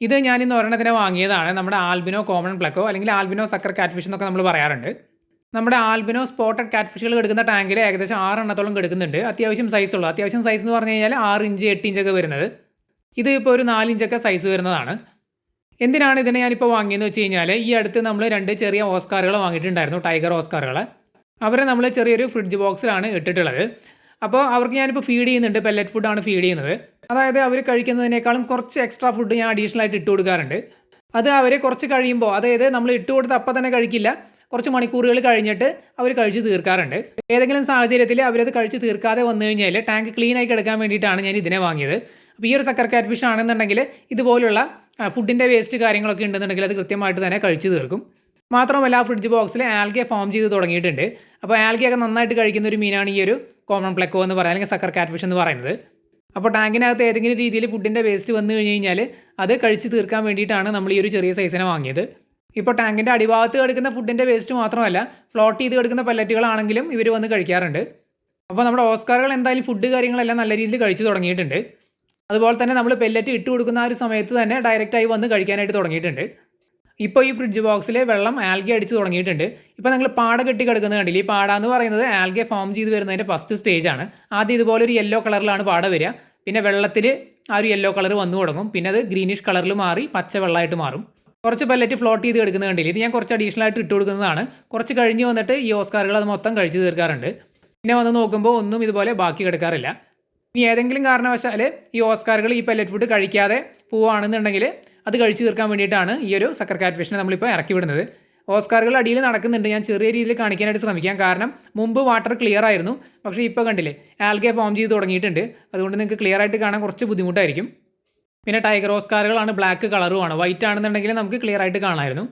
ഇത് ഞാനിന്ന് ഒരെണ്ണത്തിന് വാങ്ങിയതാണ്. നമ്മുടെ ആൽബിനോ കോമൺ പ്ലക്കോ അല്ലെങ്കിൽ ആൽബിനോ സക്കർ കാറ്റ്ഫിഷ് എന്നൊക്കെ നമ്മൾ പറയാറുണ്ട്. നമ്മുടെ ആൽബിനോ സ്പോട്ടഡ് കാറ്റ്ഫിഷുകൾ കിടക്കുന്ന ടാങ്കിൽ ഏകദേശം 6 എണ്ണത്തോളം കിടക്കുന്നുണ്ട്. അത്യാവശ്യം സൈസുള്ള, അത്യാവശ്യം സൈസ് എന്ന് പറഞ്ഞു കഴിഞ്ഞാൽ 6 ഇഞ്ച് 8 ഇഞ്ചൊക്കെ വരുന്നത്. ഇത് ഇപ്പോൾ ഒരു 4 ഇഞ്ചൊക്കെ സൈസ് വരുന്നതാണ്. എന്തിനാണ് ഇതിനെ ഞാനിപ്പോൾ വാങ്ങിയെന്ന് വെച്ച് കഴിഞ്ഞാൽ, ഈ അടുത്ത് നമ്മൾ 2 ചെറിയ ഓസ്കാറുകൾ വാങ്ങിയിട്ടുണ്ടായിരുന്നു, ടൈഗർ ഓസ്കാറുകൾ. അവരെ നമ്മൾ ചെറിയൊരു ഫ്രിഡ്ജ് ബോക്സിലാണ് ഇട്ടിട്ടുള്ളത്. അപ്പോൾ അവർക്ക് ഞാനിപ്പോൾ ഫീഡ് ചെയ്യുന്നുണ്ട്, പെല്ലറ്റ് ഫുഡാണ് ഫീഡ് ചെയ്യുന്നത്. അതായത് അവർ കഴിക്കുന്നതിനേക്കാളും കുറച്ച് എക്സ്ട്രാ ഫുഡ് ഞാൻ അഡീഷണൽ ആയിട്ട് ഇട്ട് കൊടുക്കാറുണ്ട്. അത് അവർ കുറച്ച് കഴിയുമ്പോൾ, അതായത് നമ്മൾ ഇട്ട് കൊടുത്ത് അപ്പം തന്നെ കഴിക്കില്ല, കുറച്ച് മണിക്കൂറുകൾ കഴിഞ്ഞിട്ട് അവർ കഴിച്ച് തീർക്കാറുണ്ട്. ഏതെങ്കിലും സാഹചര്യത്തിൽ അവരത് കഴിച്ച് തീർക്കാതെ വന്നു കഴിഞ്ഞാൽ ടാങ്ക് ക്ലീൻ ആയി കിടക്കാൻ വേണ്ടിയിട്ടാണ് ഞാൻ ഇതിനെ വാങ്ങിയത്. അപ്പോൾ ഈ ഒരു സക്കർ കാറ്റ് ഫിഷ് ആണെന്നുണ്ടെങ്കിൽ ഇതുപോലുള്ള ഫുഡിൻ്റെ വേസ്റ്റ് കാര്യങ്ങളൊക്കെ ഉണ്ടെന്നുണ്ടെങ്കിൽ അത് കൃത്യമായിട്ട് തന്നെ കഴിച്ച് തീർക്കും. മാത്രമല്ല ആ ഫ്രിഡ്ജ് ബോക്സിൽ ആൽഗെ ഫോം ചെയ്ത് തുടങ്ങിയിട്ടുണ്ട്. അപ്പോൾ ആൽഗയൊക്കെ നന്നായിട്ട് കഴിക്കുന്ന ഒരു മീനാണ് ഈ ഒരു കോമൺ പ്ലക്കോ എന്ന് പറയുന്നത്, അല്ലെങ്കിൽ സക്കർ കാറ്റ് ഫിഷ് എന്ന് പറയുന്നത്. അപ്പോൾ ടാങ്കിനകത്ത് ഏതെങ്കിലും രീതിയിൽ ഫുഡിൻ്റെ വേസ്റ്റ് വന്നു കഴിഞ്ഞ് കഴിഞ്ഞാൽ അത് കഴിച്ച് തീർക്കാൻ വേണ്ടിയിട്ടാണ് നമ്മൾ ഈ ഒരു ചെറിയ സൈസിനെ വാങ്ങിയത്. ഇപ്പോൾ ടാങ്കിൻ്റെ അടിഭാഗത്ത് കിടക്കുന്ന ഫുഡിൻ്റെ വേസ്റ്റ് മാത്രമല്ല, ഫ്ലോട്ട് ചെയ്ത് കിടക്കുന്ന പല്ലറ്റുകളാണെങ്കിലും ഇവർ വന്ന് കഴിക്കാറുണ്ട്. അപ്പോൾ നമ്മുടെ ഓസ്കാറുകൾ എന്തായാലും ഫുഡ് കാര്യങ്ങളെല്ലാം നല്ല രീതിയിൽ കഴിച്ച് തുടങ്ങിയിട്ടുണ്ട്. അതുപോലെ തന്നെ നമ്മൾ പെല്ലറ്റ് ഇട്ട് കൊടുക്കുന്ന ആ ഒരു സമയത്ത് തന്നെ ഡയറക്റ്റായി വന്ന് കഴിക്കാനായിട്ട് തുടങ്ങിയിട്ടുണ്ട്. ഇപ്പോൾ ഈ ഫ്രിഡ്ജ് ബോക്സിൽ വെള്ളം ആൽഗെ അടിച്ച് തുടങ്ങിയിട്ടുണ്ട്. ഇപ്പോൾ നിങ്ങൾ പാട കെട്ടി കിടക്കുന്നത് കണ്ടില്ല. ഈ പാട എന്ന് പറയുന്നത് ആൽഗെ ഫോം ചെയ്ത് വരുന്നതിൻ്റെ ഫസ്റ്റ് സ്റ്റേജാണ്. ആദ്യം ഇതുപോലെ ഒരു യെല്ലോ കളറിലാണ് പാട വരിക. പിന്നെ വെള്ളത്തിൽ ആ ഒരു യെല്ലോ കളർ വന്നു തുടങ്ങും. പിന്നെ അത് ഗ്രീനിഷ് കളറിൽ മാറി പച്ച വെള്ളമായിട്ട് മാറും. കുറച്ച് പെല്ലറ്റ് ഫ്ലോട്ട് ചെയ്ത് കിടക്കുന്നത് കണ്ടില്ല. ഇത് ഞാൻ കുറച്ച് അഡീഷണൽ ആയിട്ട് ഇട്ട് കൊടുക്കുന്നതാണ്. കുറച്ച് കഴിഞ്ഞ് വന്നിട്ട് ഈ ഓസ്കാറുകൾ അത് മൊത്തം കഴിച്ച് തീർക്കാറുണ്ട്. പിന്നെ വന്ന് നോക്കുമ്പോൾ ഒന്നും ഇതുപോലെ ബാക്കി കിടക്കാറില്ല. ഇനി ഏതെങ്കിലും കാരണവശാൽ ഈ ഓസ്കാറുകൾ ഈ പെല്ലറ്റ് ഫുഡ് കഴിക്കാതെ പോവുകയാണെന്നുണ്ടെങ്കിൽ അത് കഴിച്ച് തീർക്കാൻ വേണ്ടിയിട്ടാണ് ഈ ഒരു സക്കർ കാറ്റ് ഫിഷിനെ നമ്മളിപ്പോൾ ഇറക്കി വിടുന്നത്. ഓസ്കാറുകൾ അടിയിൽ നടക്കുന്നുണ്ട്. ഞാൻ ചെറിയ രീതിയിൽ കാണിക്കാനായിട്ട് ശ്രമിക്കാം. കാരണം മുമ്പ് വാട്ടർ ക്ലിയർ ആയിരുന്നു, പക്ഷേ ഇപ്പോൾ കണ്ടില്ലേ ആൽഗെ ഫോം ചെയ്ത് തുടങ്ങിയിട്ടുണ്ട്. അതുകൊണ്ട് നിങ്ങൾക്ക് ക്ലിയർ ആയിട്ട് കാണാൻ കുറച്ച് ബുദ്ധിമുട്ടായിരിക്കും. പിന്നെ ടൈഗർ ഓസ്കാറുകളാണ്, ബ്ലാക്ക് കളറുമാണ്. വൈറ്റ് ആണെന്നുണ്ടെങ്കിൽ നമുക്ക് ക്ലിയർ ആയിട്ട് കാണാമായിരുന്നു.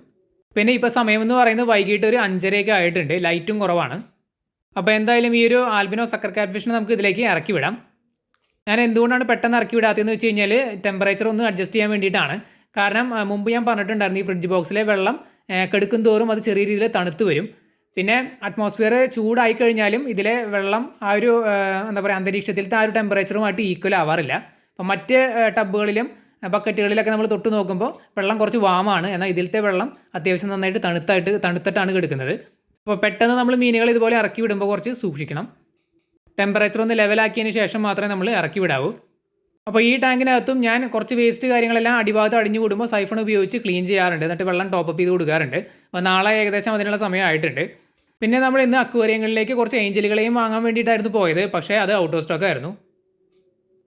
പിന്നെ ഇപ്പോൾ സമയമെന്ന് പറയുന്നത് വൈകിട്ട് ഒരു 5:30 ആയിട്ടുണ്ട്. ലൈറ്റും കുറവാണ്. അപ്പോൾ എന്തായാലും ഈ ഒരു ആൽബിനോ സക്കർ കാറ്റ് ഫിഷിനെ നമുക്ക് ഇതിലേക്ക് ഇറക്കി വിടാം. ഞാൻ എന്തുകൊണ്ടാണ് പെട്ടെന്ന് ഇറക്കി വിടാത്തതെന്ന് വെച്ച് കഴിഞ്ഞാൽ ടെമ്പറേച്ചർ ഒന്ന് അഡ്ജസ്റ്റ് ചെയ്യാൻ വേണ്ടിയിട്ടാണ്. കാരണം മുമ്പ് ഞാൻ പറഞ്ഞിട്ടുണ്ടായിരുന്നു, ഈ ഫ്രിഡ്ജ് ബോക്സിലെ വെള്ളം കെടുക്കും തോറും അത് ചെറിയ രീതിയിൽ തണുത്ത് വരും. പിന്നെ അറ്റ്മോസ്ഫിയർ ചൂടായി കഴിഞ്ഞാലും ഇതിലെ വെള്ളം ആ ഒരു എന്താ പറയുക അന്തരീക്ഷത്തിലത്തെ ആ ഒരു ടെമ്പറേച്ചറുമായിട്ട് ഈക്വൽ ആവാറില്ല. അപ്പം മറ്റ് ടബുകളിലും ബക്കറ്റുകളിലൊക്കെ നമ്മൾ തൊട്ട് നോക്കുമ്പോൾ വെള്ളം കുറച്ച് വാമാണ്, എന്നാൽ ഇതിലത്തെ വെള്ളം അത്യാവശ്യം നന്നായിട്ട് തണുത്തിട്ടാണ് കിടക്കുന്നത്. അപ്പോൾ പെട്ടെന്ന് നമ്മൾ മീനുകൾ ഇതുപോലെ ഇറക്കി വിടുമ്പോൾ കുറച്ച് സൂക്ഷിക്കണം. ടെമ്പറേച്ചർ ഒന്ന് ലെവലാക്കിയതിന് ശേഷം മാത്രമേ നമ്മൾ ഇറക്കി വിടാവൂ. അപ്പോൾ ഈ ടാങ്കിനകത്തും ഞാൻ കുറച്ച് വേസ്റ്റ് കാര്യങ്ങളെല്ലാം അടിഭാഗത്ത് അടിഞ്ഞു കൂടുമ്പോൾ സൈഫൺ ഉപയോഗിച്ച് ക്ലീൻ ചെയ്യാറുണ്ട്. എന്നിട്ട് വെള്ളം ടോപ്പ് ചെയ്ത് കൊടുക്കാറുണ്ട്. അപ്പോൾ നാളെ ഏകദേശം അതിനുള്ള സമയമായിട്ടുണ്ട്. പിന്നെ നമ്മൾ ഇന്ന് അക്വേറിയങ്ങളിലേക്ക് കുറച്ച് ഏഞ്ചലുകളെയും വാങ്ങാൻ വേണ്ടിയിട്ടായിരുന്നു പോയത്. പക്ഷേ അത് ഔട്ട് ഓഫ് സ്റ്റോക്ക് ആയിരുന്നു.